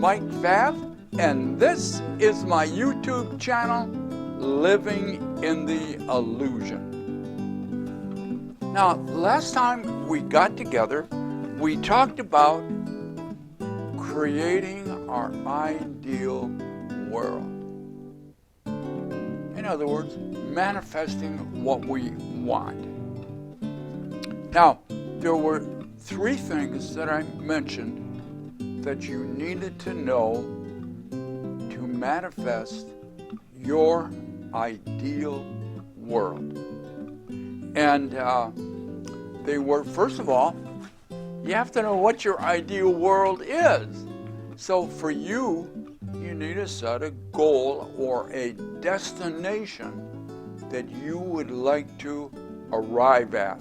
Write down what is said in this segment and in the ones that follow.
Mike Vav, and this is my YouTube channel, Living in the Illusion. Now, last time we got together, we talked about creating our ideal world. In other words, manifesting what we want. Now, there were 3 things that I mentioned that you needed to know to manifest your ideal world. And they were, first of all, you have to know what your ideal world is. So for you, you need to set a goal or a destination that you would like to arrive at.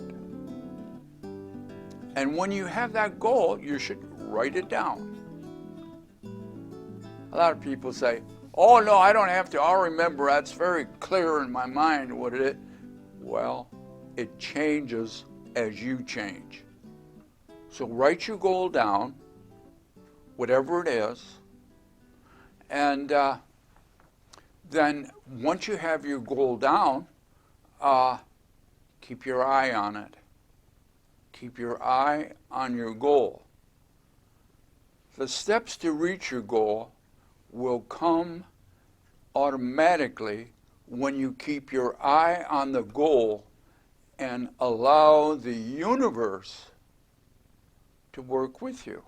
And when you have that goal, you should write it down. A lot of people say, oh no, I don't have to, I'll remember, that's very clear in my mind what it is. Well, it changes as you change. So write your goal down, whatever it is, and then once you have your goal down, keep your eye on it. Keep your eye on your goal. The steps to reach your goal will come automatically when you keep your eye on the goal and allow the universe to work with you.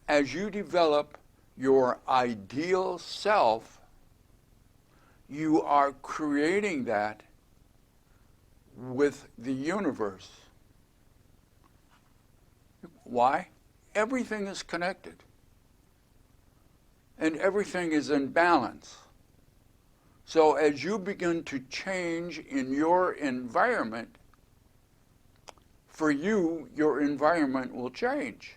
As you develop your ideal self, you are creating that with the universe. Why? Everything is connected. And everything is in balance. So as you begin to change in your environment, for you, your environment will change.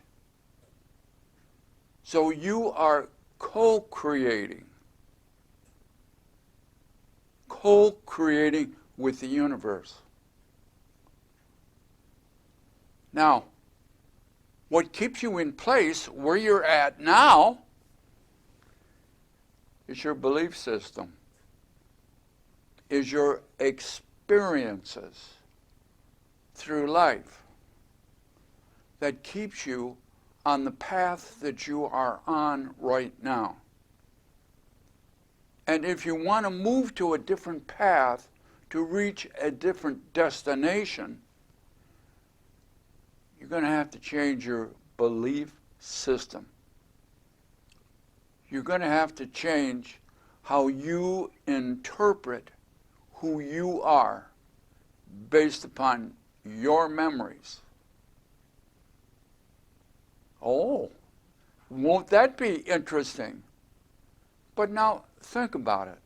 So you are co-creating with the universe. Now, what keeps you in place where you're at now is your belief system, is your experiences through life that keeps you on the path that you are on right now. And if you want to move to a different path to reach a different destination, you're going to have to change your belief system. You're going to have to change how you interpret who you are based upon your memories. Oh, won't that be interesting? But now think about it.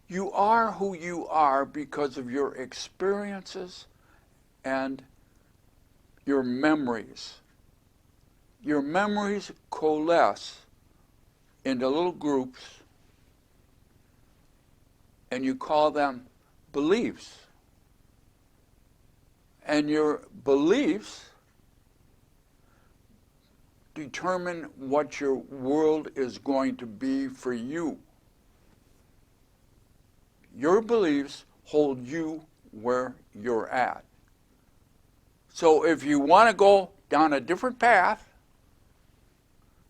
You are who you are because of your experiences and your memories. Your memories coalesce into little groups, and you call them beliefs. And your beliefs determine what your world is going to be for you. Your beliefs hold you where you're at. So if you want to go down a different path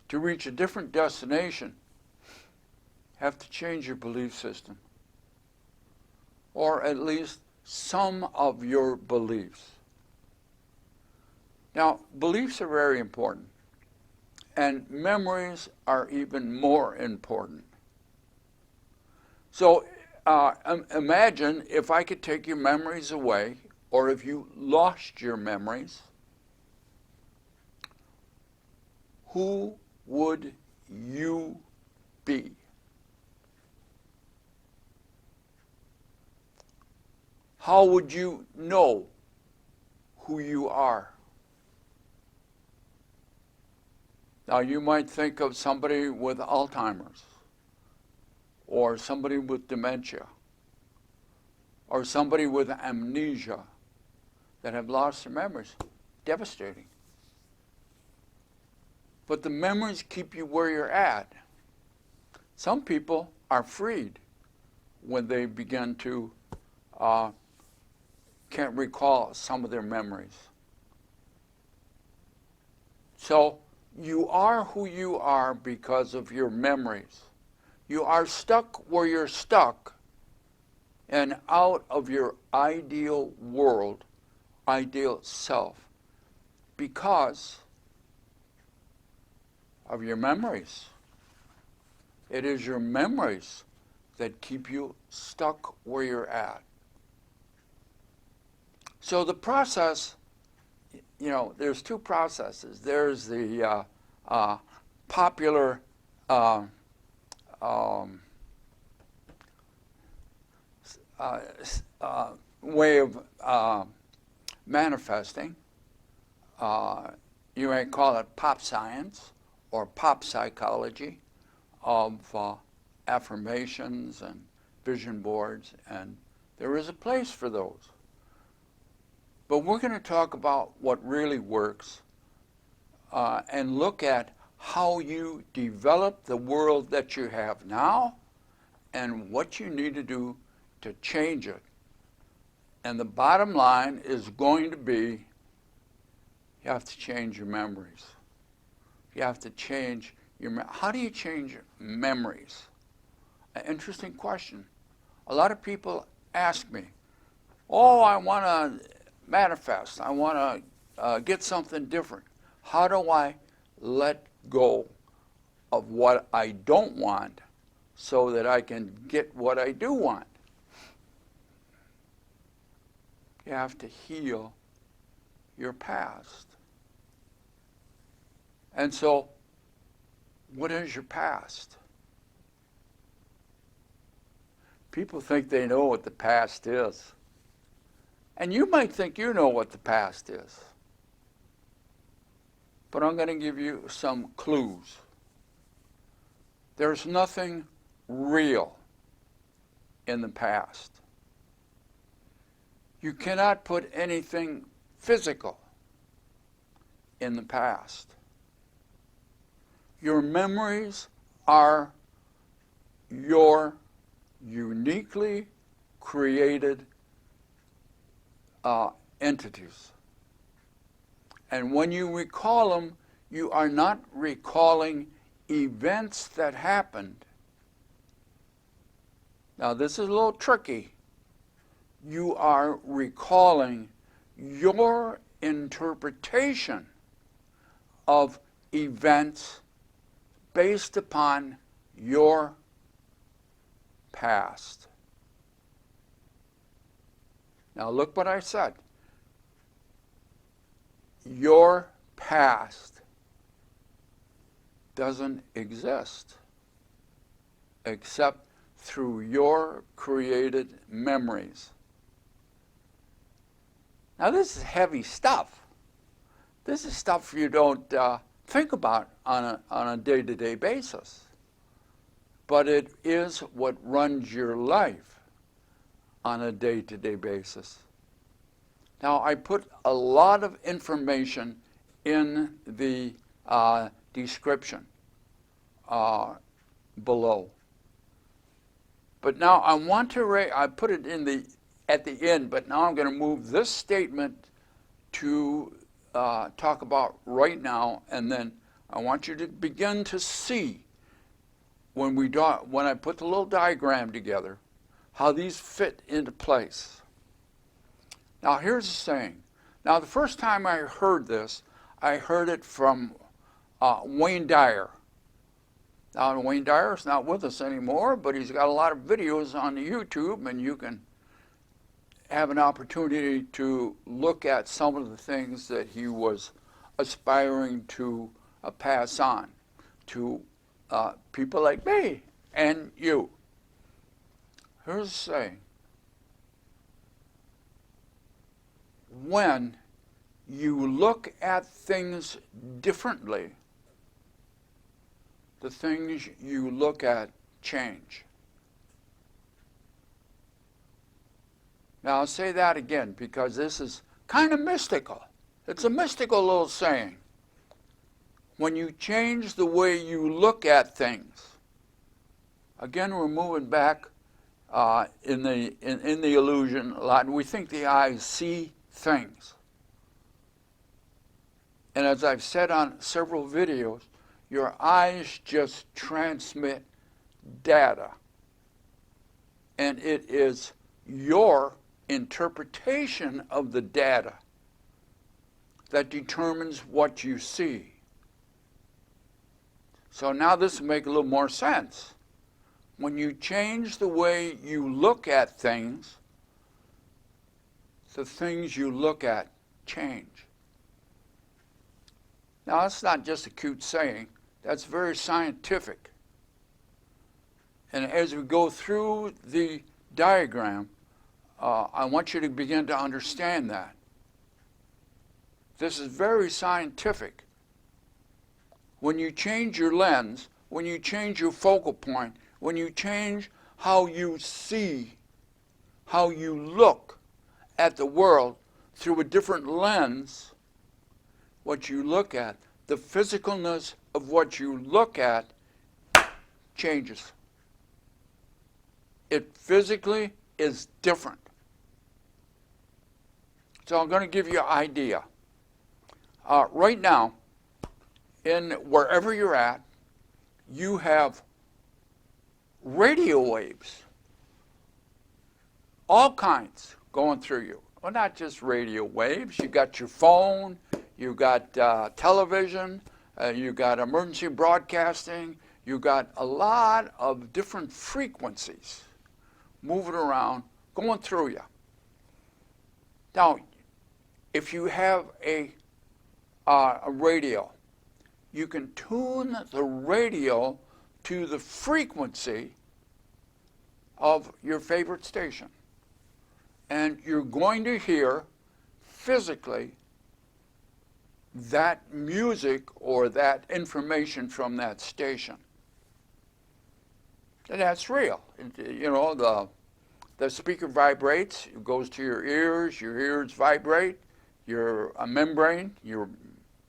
to reach a different destination, have to change your belief system, or at least some of your beliefs. Now, beliefs are very important, and memories are even more important. So imagine if I could take your memories away, or if you lost your memories, who would you be? How would you know who you are? Now you might think of somebody with Alzheimer's, or somebody with dementia, or somebody with amnesia that have lost their memories. Devastating. but the memories keep you where you're at. Some people are freed when they begin to can't recall some of their memories. So you are who you are because of your memories. You are stuck where you're stuck and out of your ideal world, ideal self, because of your memories. It is your memories that keep you stuck where you're at. So the process, you know, there's two processes. There's the popular way of manifesting. You may call it pop science or pop psychology of affirmations and vision boards, and there is a place for those. But we're going to talk about what really works and look at how you develop the world that you have now and what you need to do to change it. And the bottom line is going to be you have to change your memories. You have to change your how do you change memories? An interesting question. A lot of people ask me, oh, I want to manifest. I want to get something different. How do I let go of what I don't want so that I can get what I do want? You have to heal your past. And so, what is your past? People think they know what the past is. And you might think you know what the past is. But I'm going to give you some clues. There's nothing real in the past. You cannot put anything physical in the past. Your memories are your uniquely created entities. And when you recall them, you are not recalling events that happened. Now, this is a little tricky. You are recalling your interpretation of events based upon your past. Now look what I said. Your past doesn't exist except through your created memories. Now this is heavy stuff. This is stuff you don't think about on a day-to-day basis. But it is what runs your life on a day-to-day basis. Now, I put a lot of information in the description below. But now I want to I put it in at the end, but now I'm going to move this statement to talk about right now, and then I want you to begin to see when I put the little diagram together, how these fit into place. Now here's the saying. Now the first time I heard this, I heard it from Wayne Dyer. Now Wayne Dyer's not with us anymore, but he's got a lot of videos on the YouTube, and you can have an opportunity to look at some of the things that he was aspiring to pass on to people like me and you. Here's the saying. When you look at things differently, the things you look at change. Now I'll say that again because this is kind of mystical. It's a mystical little saying. when you change the way you look at things, again, we're moving back in the illusion a lot. We think the eyes see things. And as I've said on several videos, your eyes just transmit data. And it is your interpretation of the data that determines what you see. So now this will make a little more sense. When you change the way you look at things, the things you look at change. Now that's not just a cute saying, that's very scientific. And as we go through the diagram, I want you to begin to understand that. This is very scientific. When you change your lens, when you change your focal point, when you change how you see, how you look at the world through a different lens, what you look at, the physicalness of what you look at changes. It physically is different. So I'm going to give you an idea. Right now, in wherever you're at, you have radio waves, all kinds going through you. Well, not just radio waves. You got your phone, you got television, you got emergency broadcasting, you got a lot of different frequencies moving around, going through you. Now, if you have a radio, you can tune the radio to the frequency of your favorite station. And you're going to hear physically that music or that information from that station. And that's real. You know, the speaker vibrates, it goes to your ears vibrate, your membrane, your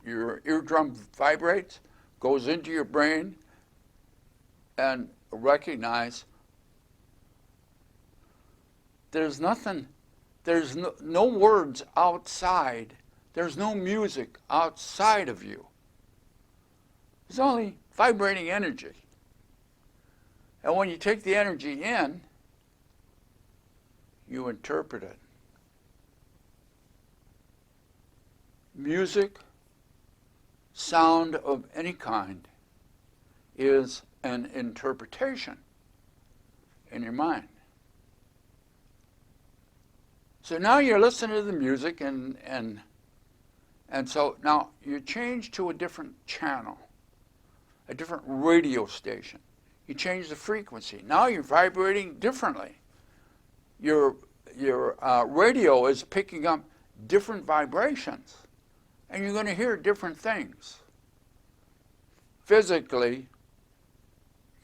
eardrum vibrates, goes into your brain, and recognize there's nothing, there's no words outside, there's no music outside of you. There's only vibrating energy. And when you take the energy in, you interpret it. Music, sound of any kind, is an interpretation in your mind. So now you're listening to the music, and so now you change to a different channel, a different radio station. You change the frequency. Now you're vibrating differently. Your radio is picking up different vibrations, and you're going to hear different things. Physically,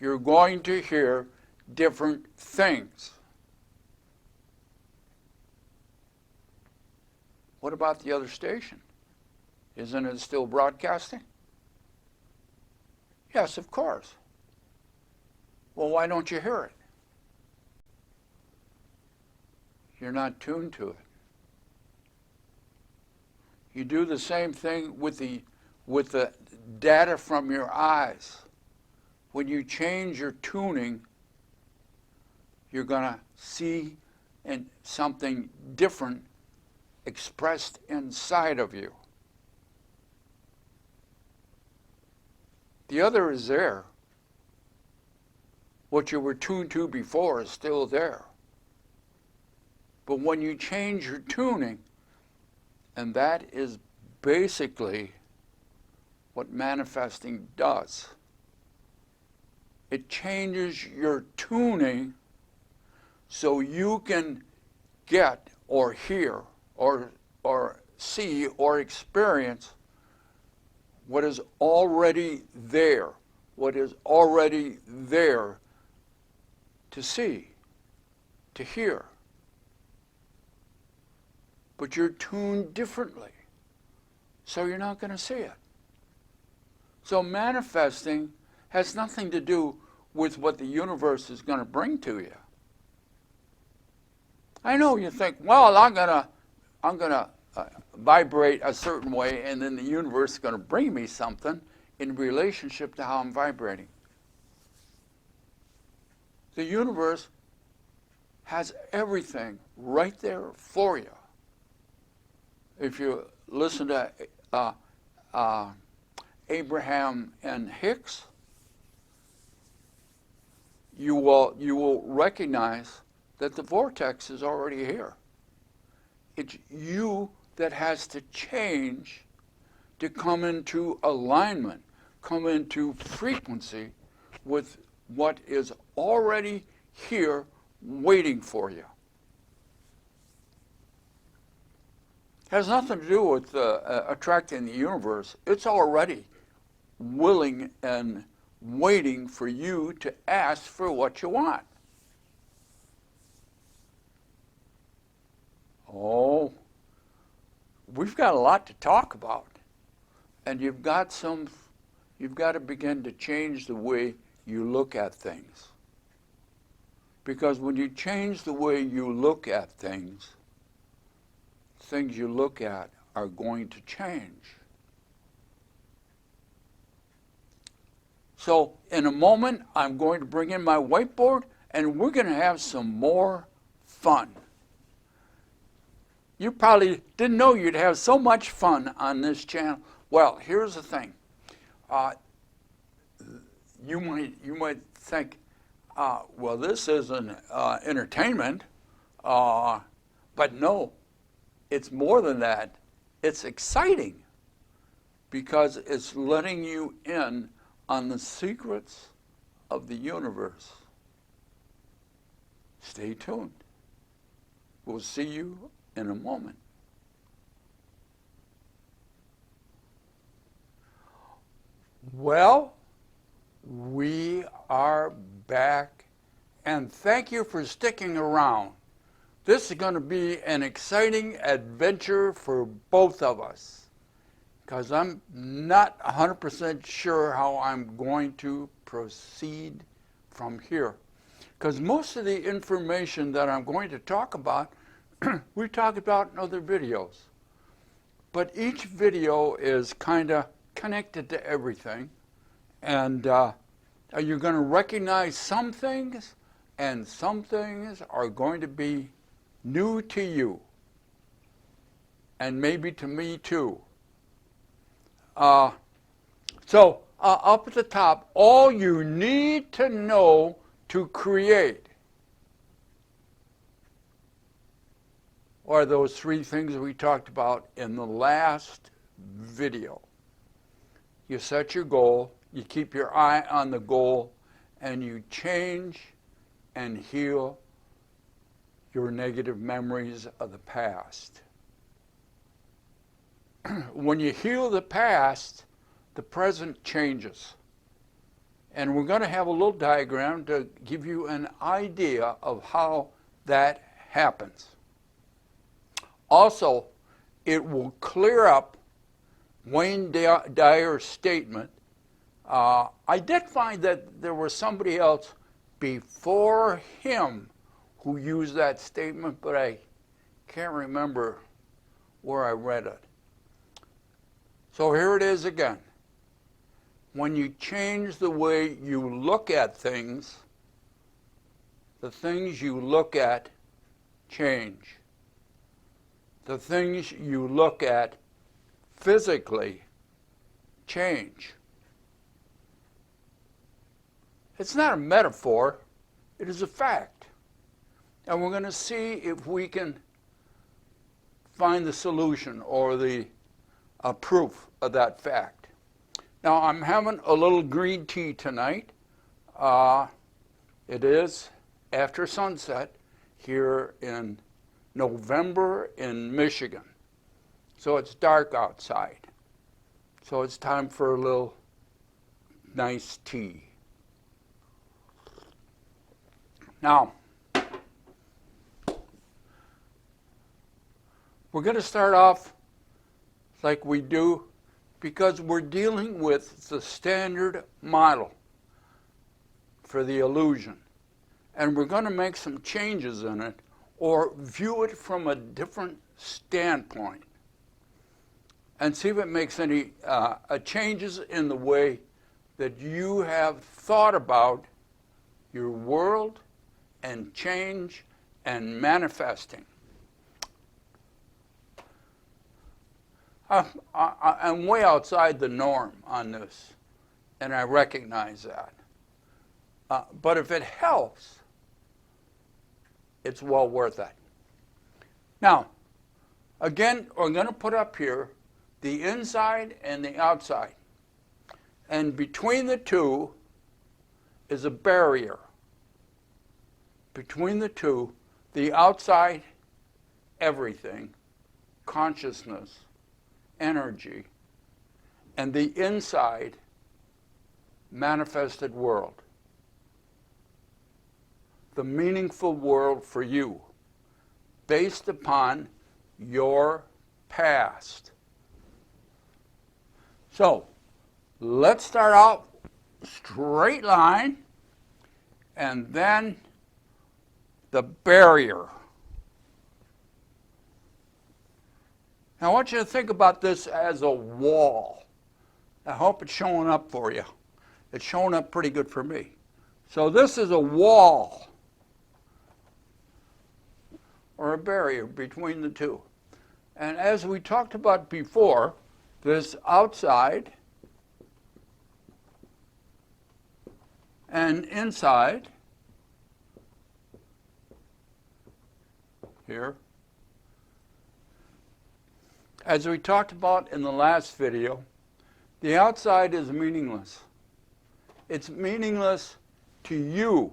you're going to hear different things. What about the other station? Isn't it still broadcasting? Yes, of course. Well, why don't you hear it? You're not tuned to it. You do the same thing with the data from your eyes. When you change your tuning, you're going to see something different expressed inside of you. The other is there. What you were tuned to before is still there. But when you change your tuning, and that is basically what manifesting does. It changes your tuning so you can get or hear or see or experience what is already there, what is already there to see, to hear. But you're tuned differently, so you're not going to see it. So manifesting has nothing to do with what the universe is going to bring to you. I know you think, well, I'm gonna vibrate a certain way, and then the universe is going to bring me something in relationship to how I'm vibrating. The universe has everything right there for you. If you listen to Abraham and Hicks, you will recognize that the vortex is already here. It's you that has to change to come into alignment, come into frequency with what is already here waiting for you. Has nothing to do with attracting the universe. It's already willing and waiting for you to ask for what you want. Oh, we've got a lot to talk about. And you've got to begin to change the way you look at things. Because when you change the way you look at things, things you look at are going to change. So in a moment, I'm going to bring in my whiteboard, and we're going to have some more fun. You probably didn't know you'd have so much fun on this channel. Well, here's the thing. You might think, well, this isn't entertainment, but no, it's more than that. It's exciting because it's letting you in on the secrets of the universe. Stay tuned. We'll see you in a moment. Well, we are back, and thank you for sticking around. This is going to be an exciting adventure for both of us, because I'm not 100% sure how I'm going to proceed from here. Because most of the information that I'm going to talk about, we talked about in other videos. But each video is kind of connected to everything. And you're going to recognize some things, and some things are going to be new to you. And maybe to me too. So up at the top, all you need to know to create are those three things we talked about in the last video. You set your goal, you keep your eye on the goal, and you change and heal your negative memories of the past. When you heal the past, the present changes. And we're going to have a little diagram to give you an idea of how that happens. Also, it will clear up Wayne Dyer's statement. I did find that there was somebody else before him who used that statement, but I can't remember where I read it. So here it is again. When you change the way you look at things, the things you look at change. The things you look at physically change. It's not a metaphor, it is a fact. And we're going to see if we can find the solution or the proof of that fact. Now, I'm having a little green tea tonight. It is after sunset here in November in Michigan. So it's dark outside. So it's time for a little nice tea. Now, we're going to start off like we do because we're dealing with the standard model for the illusion. And we're going to make some changes in it or view it from a different standpoint and see if it makes any changes in the way that you have thought about your world and change and manifesting. I'm way outside the norm on this, and I recognize that. But if it helps, it's well worth it. Now, again, we're going to put up here the inside and the outside. And between the two is a barrier. Between the two, the outside, everything, consciousness, energy, and the inside, manifested world. The meaningful world for you, based upon your past. So, let's start out straight line, and then the barrier. Now, I want you to think about this as a wall. I hope it's showing up for you. It's showing up pretty good for me. So this is a wall, or a barrier between the two. And as we talked about before, this outside and inside here, as we talked about in the last video, the outside is meaningless. It's meaningless to you.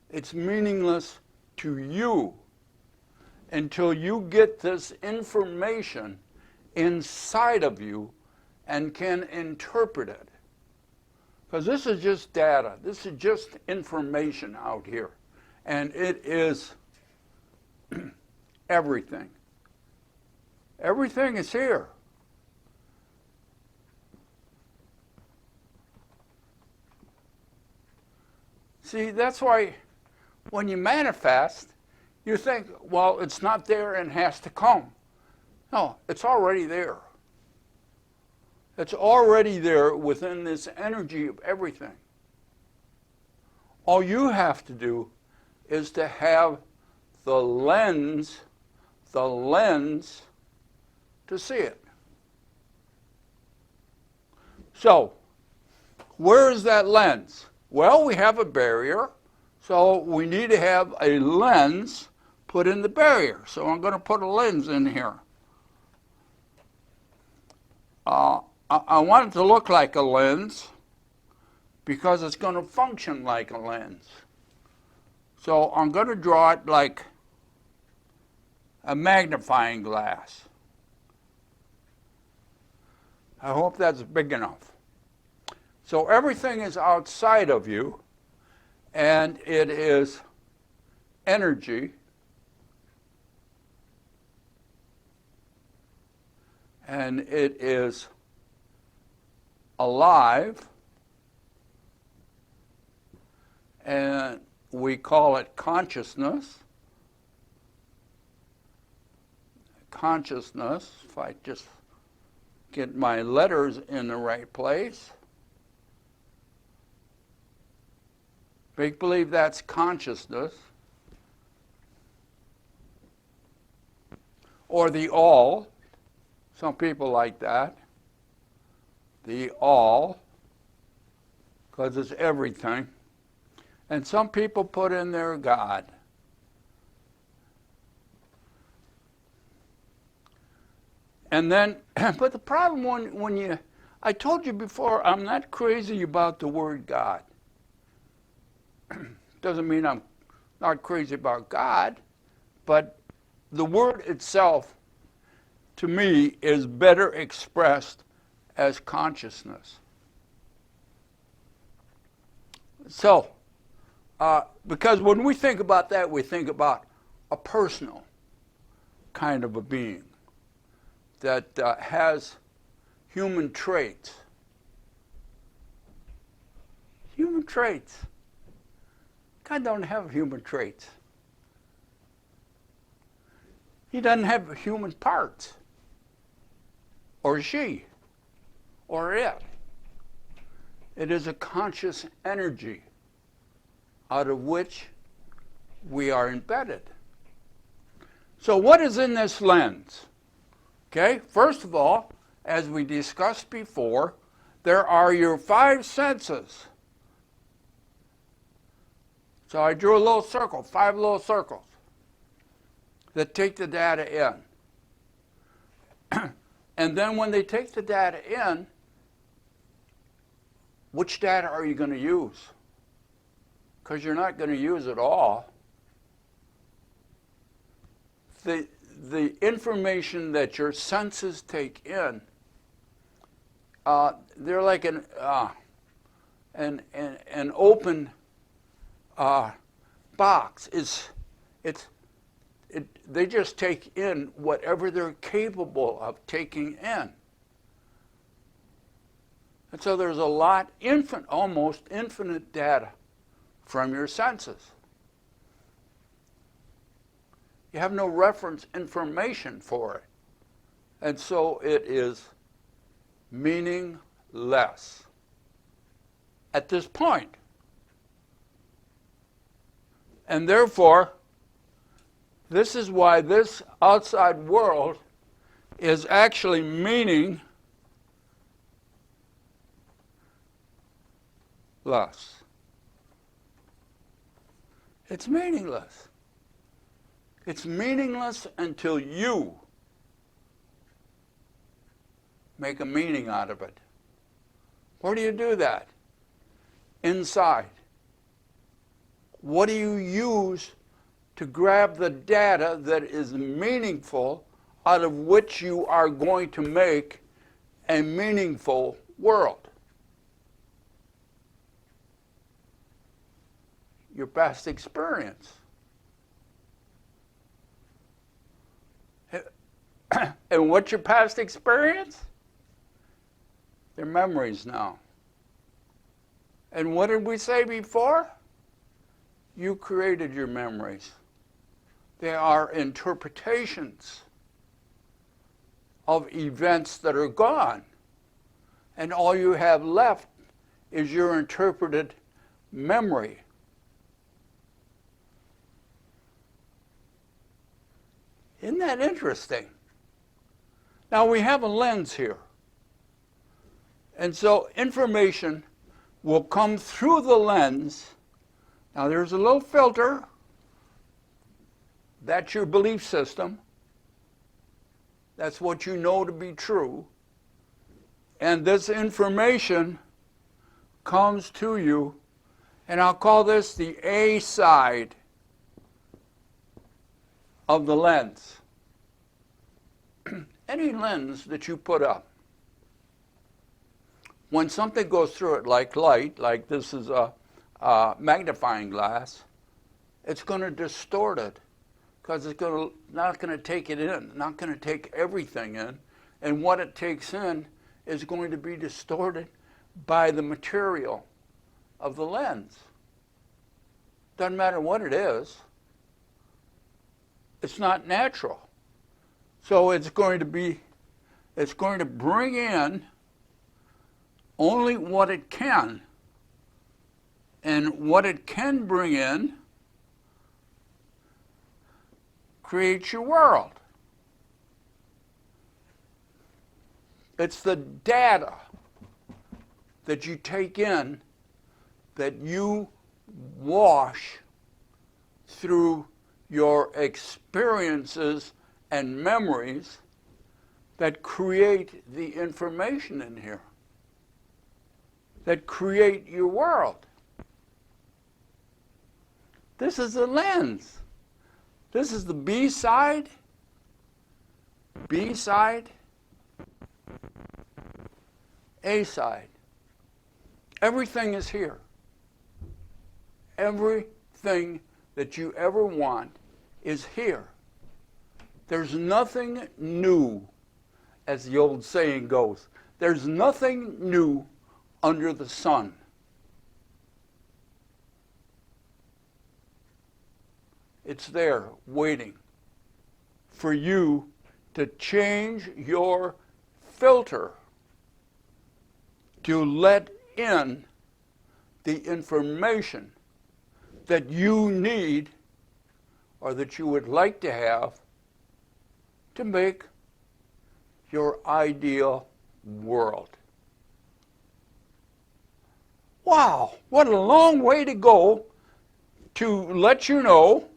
It's meaningless to you until you get this information inside of you and can interpret it. Because this is just data. This is just information out here. And it is everything. Everything is here. See, that's why when you manifest, you think, well, it's not there and has to come. No, it's already there. It's already there within this energy of everything. All you have to do is to have the lens to see it. So, where is that lens? Well, we have a barrier, so we need to have a lens put in the barrier. So I'm going to put a lens in here. I want it to look like a lens because it's going to function like a lens. So I'm going to draw it like a magnifying glass. I hope that's big enough. So everything is outside of you, and it is energy, and it is alive, and we call it consciousness. Consciousness, if I just get my letters in the right place. Make believe that's consciousness. Or the all. Some people like that. The all, because it's everything. And some people put in there God. And then, but the problem when you, I told you before, I'm not crazy about the word God. Doesn't mean I'm not crazy about God, but the word itself, to me, is better expressed as consciousness. So, because when we think about that, we think about a personal kind of a being that has human traits. Human traits. God don't have human traits. He doesn't have human parts. Or she. Or it. It is a conscious energy out of which we are embedded. So what is in this lens? Okay, first of all, as we discussed before, there are your 5 senses. So I drew a little circle, 5 little circles that take the data in. And then when they take the data in, which data are you going to use? Because you're not going to use it all. The information that your senses take in, they're like an open box. They just take in whatever they're capable of taking in. And so there's a lot, almost infinite data from your senses. You have no reference information for it. And so it is meaningless at this point. And therefore, this is why this outside world is actually meaningless. It's meaningless. It's meaningless until you make a meaning out of it. Where do you do that? Inside. What do you use to grab the data that is meaningful, out of which you are going to make a meaningful world? Your past experience. And what's your past experience? They're memories now. And what did we say before? You created your memories. They are interpretations of events that are gone. And all you have left is your interpreted memory. Isn't that interesting? Now we have a lens here. And so information will come through the lens. Now there's a little filter. That's your belief system. That's what you know to be true. And this information comes to you, and I'll call this the A side of the lens. Any lens that you put up, when something goes through it like light, like this is a magnifying glass, it's going to distort it because it's not going to take it in, not going to take everything in, and what it takes in is going to be distorted by the material of the lens. Doesn't matter what it is. It's not natural. So it's going to bring in only what it can. And what it can bring in creates your world. It's the data that you take in that you wash through your experiences and memories that create the information in here, that create your world. This is the lens. This is the B side, A side. Everything is here. Everything that you ever want is here. There's nothing new, as the old saying goes. There's nothing new under the sun. It's there waiting for you to change your filter to let in the information that you need or that you would like to have to make your ideal world. Wow, what a long way to go to let you know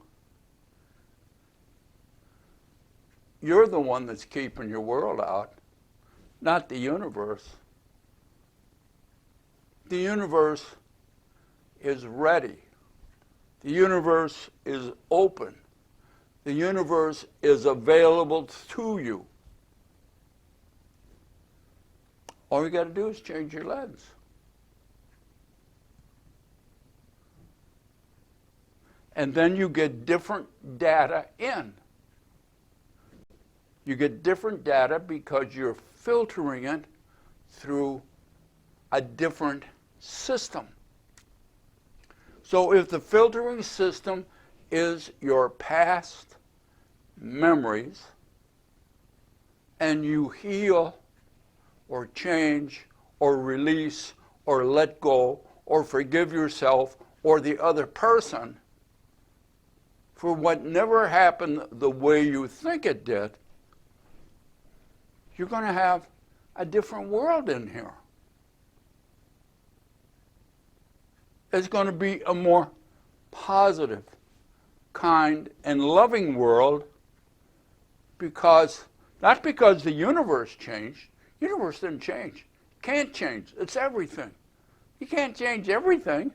you're the one that's keeping your world out, not the universe. The universe is ready. The universe is open. The universe is available to you. All you got to do is change your lens. And then you get different data in. You get different data because you're filtering it through a different system. So if the filtering system is your past memories, and you heal or change or release or let go or forgive yourself or the other person for what never happened the way you think it did, you're going to have a different world in here. It's going to be a more positive, kind, and loving world because, not because the universe changed. The universe didn't change. Can't change. It's everything. You can't change everything.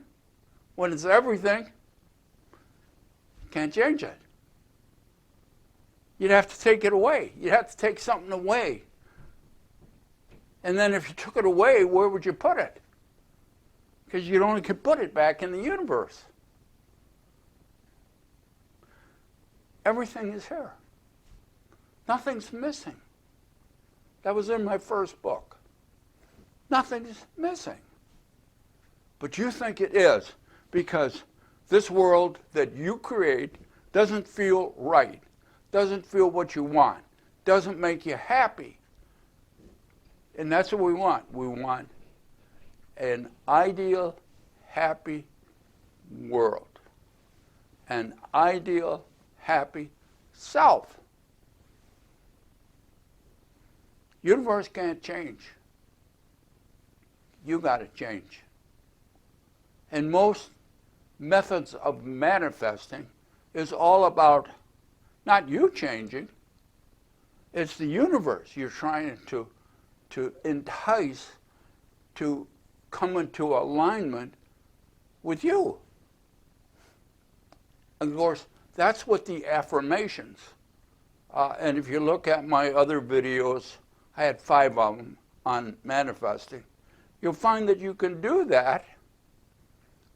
When it's everything, you can't change it. You'd have to take it away. You'd have to take something away. And then if you took it away, where would you put it? Because you only could put it back in the universe. Everything is here. Nothing's missing. That was in my first book. Nothing's missing. But you think it is because this world that you create doesn't feel right, doesn't feel what you want, doesn't make you happy. And that's what we want. We want an ideal, happy world. An ideal, happy self. Universe can't change. You got to change. And most methods of manifesting is all about not you changing, it's the universe you're trying to entice to come into alignment with you. And of course, that's what the affirmations, and if you look at my other videos, I had 5 of them on manifesting, you'll find that you can do that,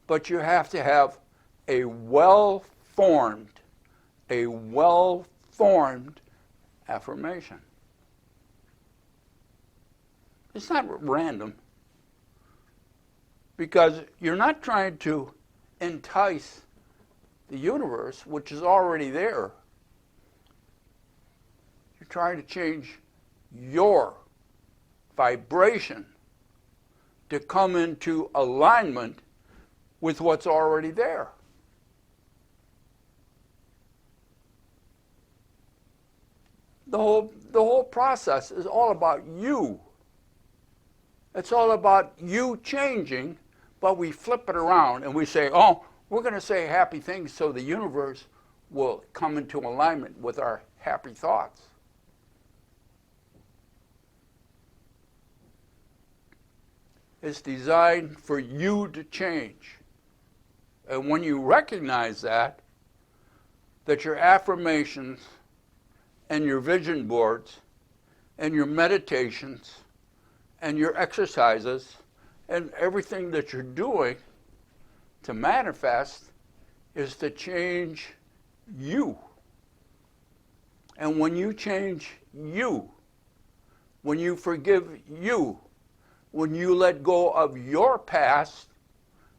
but you have to have a well-formed affirmation. It's not random, because you're not trying to entice the universe, which is already there. You're trying to change your vibration to come into alignment with what's already there. The whole process is all about you. It's all about you changing, but we flip it around and we say, oh, we're going to say happy things so the universe will come into alignment with our happy thoughts. It's designed for you to change. And when you recognize that your affirmations and your vision boards and your meditations and your exercises and everything that you're doing to manifest is to change you. And when you change you, when you forgive you, when you let go of your past,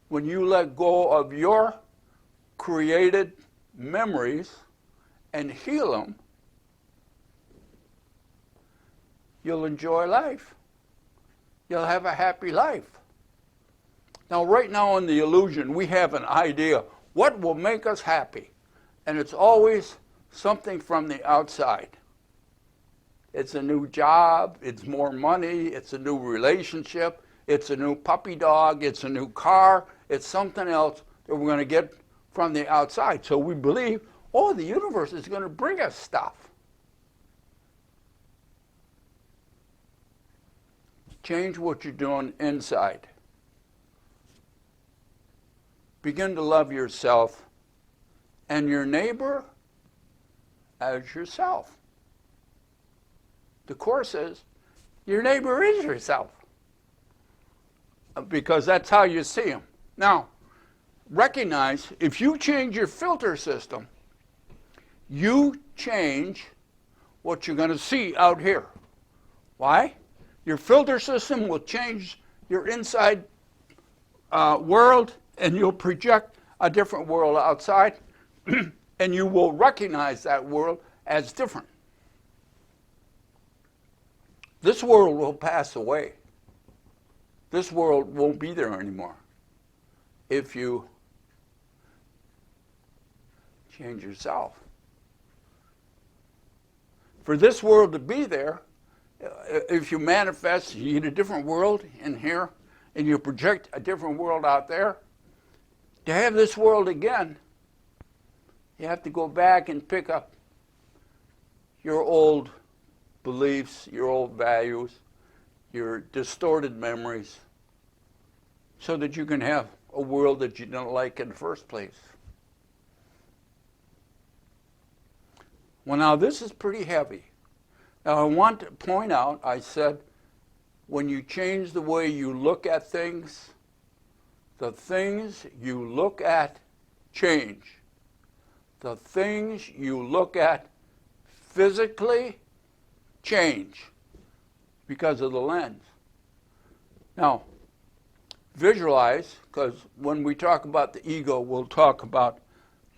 when you let go of your created memories and heal them, you'll enjoy life. You'll have a happy life. Now, right now in the illusion, we have an idea. What will make us happy? And it's always something from the outside. It's a new job, it's more money, it's a new relationship, it's a new puppy dog, it's a new car, it's something else that we're going to get from the outside. So we believe, oh, the universe is going to bring us stuff. Change what you're doing inside. Begin to love yourself and your neighbor as yourself. The Course says your neighbor is yourself, because that's how you see him. Now, recognize if you change your filter system, you change what you're going to see out here. Why? Your filter system will change your inside world, and you'll project a different world outside, and you will recognize that world as different. This world will pass away. This world won't be there anymore if you change yourself. For this world to be there, if you manifest, you get a different world in here, and you project a different world out there. To have this world again, you have to go back and pick up your old beliefs, your old values, your distorted memories, so that you can have a world that you don't like in the first place. Well, now this is pretty heavy. Now I want to point out, I said, when you change the way you look at things, the things you look at change. The things you look at physically change because of the lens. Now, visualize, because when we talk about the ego, we'll talk about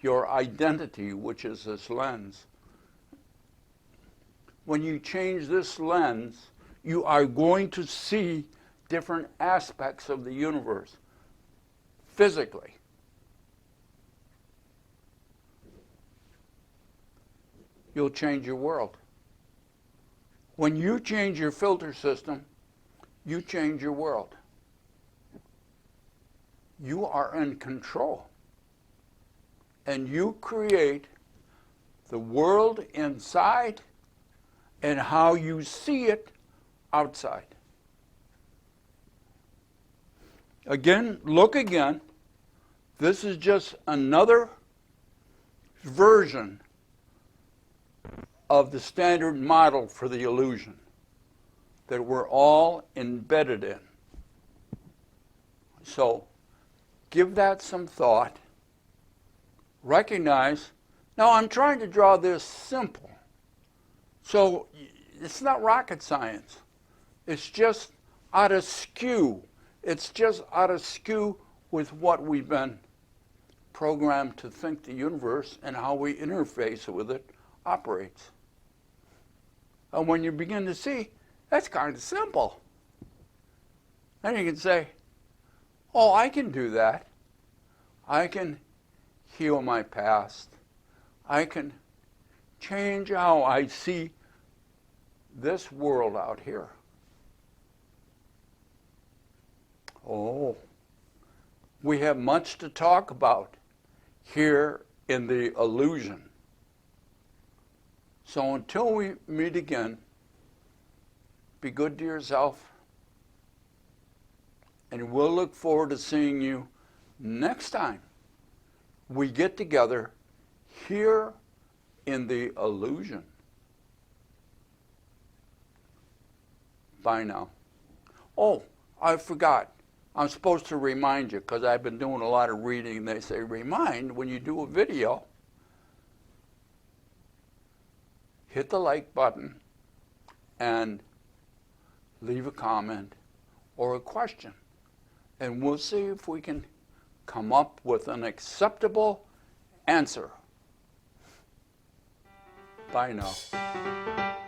your identity, which is this lens. When you change this lens, you are going to see different aspects of the universe physically. You'll change your world. When you change your filter system, you change your world. You are in control. And you create the world inside and how you see it outside. Again, look again. This is just another version of the standard model for the illusion that we're all embedded in. So, give that some thought. Recognize, now I'm trying to draw this simple. So, it's not rocket science. It's just out of skew. It's just out of skew with what we've been programmed to think the universe and how we interface with it operates. And when you begin to see, that's kind of simple. Then you can say, oh, I can do that. I can heal my past. I can change how I see this world out here. Oh, we have much to talk about here in the illusion. So until we meet again, be good to yourself, and we'll look forward to seeing you next time we get together here in the illusion. Bye now. Oh, I forgot. I'm supposed to remind you, because I've been doing a lot of reading. They say, remind when you do a video, hit the like button and leave a comment or a question. And we'll see if we can come up with an acceptable answer. Bye now.